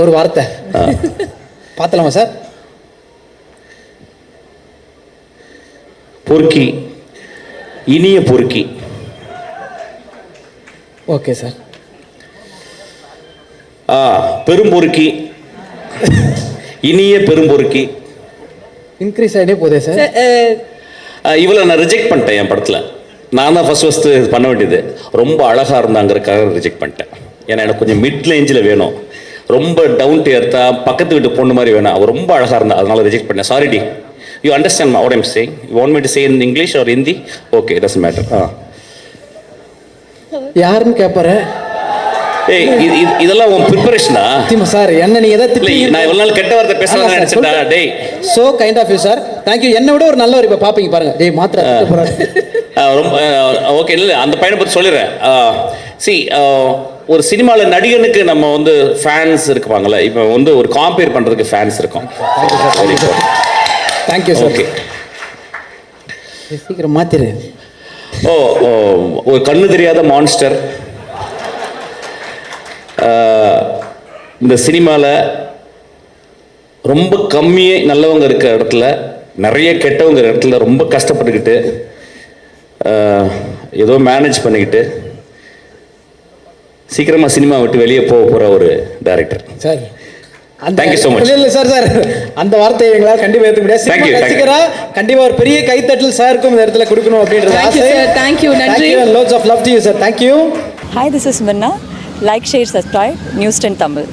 ஒரு வார்த்தை பார்த்தலாமா சார்? பொறுக்கி, இனிய பொறுக்கி. Okay sir. பெரும்பொறுக்கி, இனிய பெரும்பொறுக்கி. இன்க்ரீஸ் ஆகிட்டே போதே சார். இவளை நான் ரிஜெக்ட் பண்ணிட்டேன் என் படத்தில். நான் தான் ஃபஸ்ட்டு பண்ண வேண்டியது. ரொம்ப அழகாக இருந்தாங்கிறதுக்காக ரிஜெக்ட் பண்ணிட்டேன். ஏன்னா எனக்கு கொஞ்சம் மிட் ரேஞ்சில் வேணும், ரொம்ப டவுன் டு எர்த்தா பக்கத்து வீட்டு பொண்ணு மாதிரி வேணும். அவள் ரொம்ப அழகாக இருந்தா, அதனால ரிஜெக்ட் பண்ணேன். சாரி டி. You understand what I'm saying? You want me to say in English or Hindi? Okay, it doesn't matter. யாருன்னு கேட்பாரு? ஏய், இதெல்லாம் உன் ப்ரிப்பரேஷனா? சார் என்ன நீங்க எதாவது நான் இவ்வளவு நாள் கெட்ட வார்த்தை பேசலாம் நினைச்சேன்டா. டேய், so kind of you sir. Thank you. என்ன விட ஒரு நல்லவர் இப்ப பாப்பீங்க பாருங்க. டேய் மாத்திர ரொம்ப ஓகே. இல்லை, அந்த பையனை பற்றி சொல்லிடுறேன். சி, ஒரு சினிமாவில் நடிகனுக்கு நம்ம வந்து ஃபேன்ஸ் இருப்பாங்கல்ல, இப்போ வந்து ஒரு காம்பேர் பண்ணுறதுக்கு ஃபேன்ஸ் இருக்கும். Thank you sir. ஓகே, சீக்கிரம் மாத்திரு. ஒரு கண்ணு தெரியாத மான்ஸ்டர் இந்த சினிமாவில் ரொம்ப கம்மியே நல்லவங்க இருக்கிற இடத்துல, நிறைய கெட்டவங்க இடத்துல ரொம்ப கஷ்டப்பட்டுக்கிட்டு ஏதோ மேனேஜ் பண்ணிக்கிட்டு சீக்கிரமாக சினிமா விட்டு வெளியே போக போகிற ஒரு director sir. Thank you so much. இல்லை சார், சார் அந்த வார்த்தையை எங்களால் கண்டிப்பாக ஏற்றுக்க முடியாது. கண்டிப்பாக ஒரு பெரிய கைத்தட்டல் சாருக்கும் இந்த இடத்துல கொடுக்கணும் அப்படின்றது. தேங்க்யூ, நன்றி. Loads of love to you, sir. Thank you. Hi, this is Minna. Like, share, subscribe, News 10 Tamil.